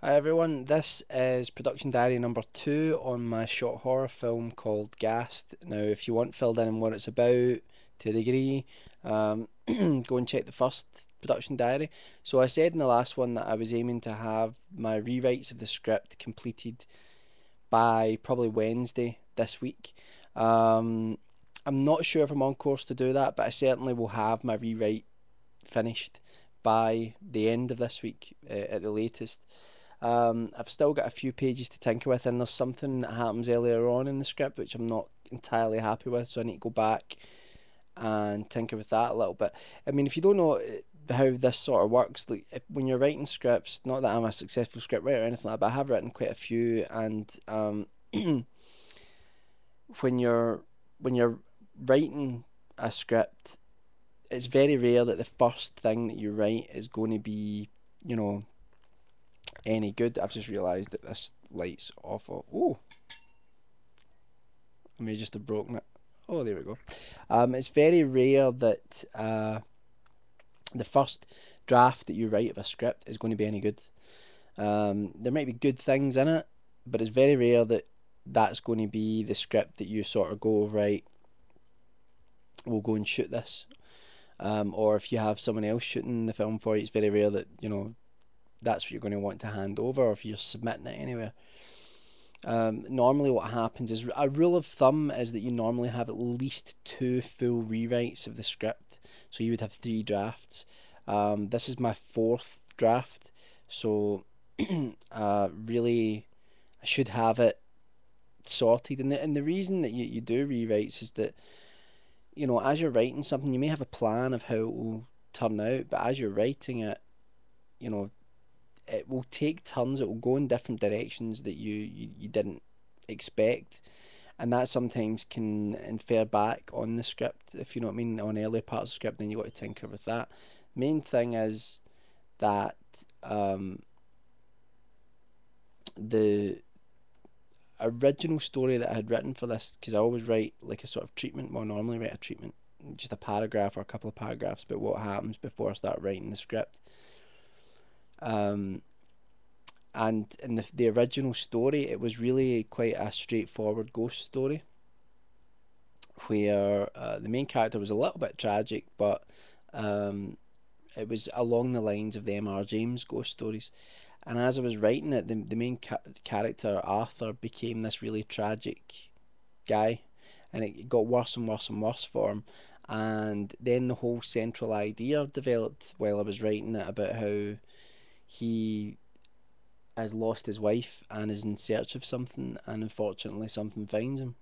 Hi everyone, this is production diary number 2 on my short horror film called Ghast. Now, if you want filled in on what it's about to a degree, go and check the first production diary. So, I said in the last one that I was aiming to have my rewrites of the script completed by probably Wednesday this week. Um, I'm not sure if I'm on course to do that, but I certainly will have my rewrite finished by the end of this week at the latest. I've still got a few pages to tinker with, and there's something that happens earlier on in the script which I'm not entirely happy with, so I need to go back and tinker with that a little bit. I mean, if you don't know how this sort of works, like when you're writing scripts, not that I'm a successful script writer or anything like that, but I have written quite a few, and when you're when you're writing a script, it's very rare that the first thing that you write is going to be, you know, any good. I've just realised that this light's off. Oh, I may just have broken it. Oh, there we go. It's very rare that the first draft that you write of a script is going to be any good. There might be good things in it, but it's very rare that that's going to be the script that you sort of go, right, we'll go and shoot this. Or if you have someone else shooting the film for you, it's very rare that, that's what you're going to want to hand over, or if you're submitting it anywhere. Normally, what happens is a rule of thumb is that you normally have at least two full rewrites of the script, so you would have three drafts. This is my fourth draft, so really, I should have it sorted. And the reason that you do rewrites is that, as you're writing something, you may have a plan of how it will turn out, but as you're writing it, you know, it will take turns. It will go in different directions that you didn't expect, and that sometimes can infer back on the script, if you know what I mean, on earlier parts of the script. Then you got to tinker with that. Main thing is that the original story that I had written for this, because I always write like a sort of treatment. Well, normally write a treatment, just a paragraph or a couple of paragraphs about what happens before I start writing the script. Um, and in the original story, it was really quite a straightforward ghost story where the main character was a little bit tragic, but um, it was along the lines of the M.R. James ghost stories. And as I was writing it, the main character, Arthur, became this really tragic guy, and it got worse and worse and worse for him. And then the whole central idea developed while I was writing it about how he has lost his wife and is in search of something, and unfortunately, something finds him.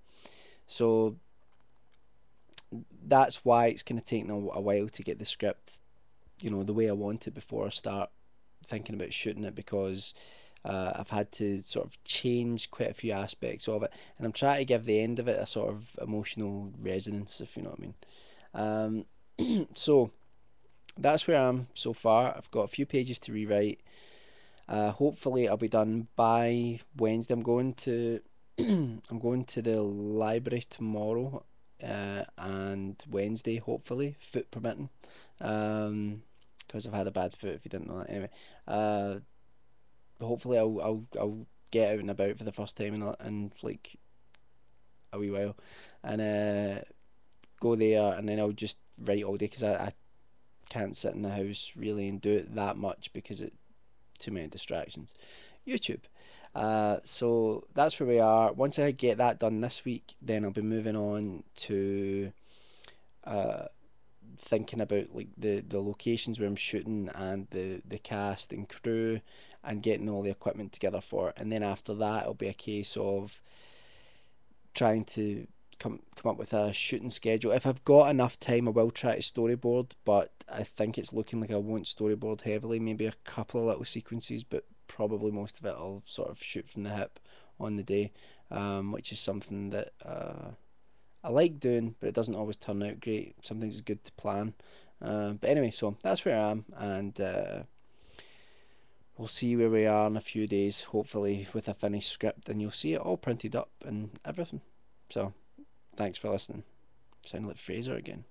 So that's why it's kind of taken a while to get the script, the way I want it before I start thinking about shooting it, because I've had to sort of change quite a few aspects of it, and I'm trying to give the end of it a sort of emotional resonance, if you know what I mean. So that's where I am so far. I've got a few pages to rewrite. Hopefully, I'll be done by Wednesday. I'm going to I'm going to the library tomorrow and Wednesday, hopefully, foot permitting. Because I've had a bad foot. If you didn't know that, anyway. Uh, Hopefully, I'll get out and about for the first time in like a wee while, and go there, and then I'll just write all day, because I can't sit in the house really and do it that much because it too many distractions. YouTube. So that's where we are. Once I get that done this week, then I'll be moving on to uh, thinking about like the locations where I'm shooting, and the cast and crew, and getting all the equipment together for it. And then after that, it'll be a case of trying to come up with a shooting schedule. If I've got enough time, I will try to storyboard, but I think it's looking like I won't storyboard heavily. Maybe a couple of little sequences, but probably most of it I'll sort of shoot from the hip on the day, which is something that I like doing, but it doesn't always turn out great. Sometimes it's good to plan. But anyway, so that's where I am, and we'll see where we are in a few days, hopefully with a finished script, and you'll see it all printed up and everything. So, thanks for listening. Sound like Fraser again.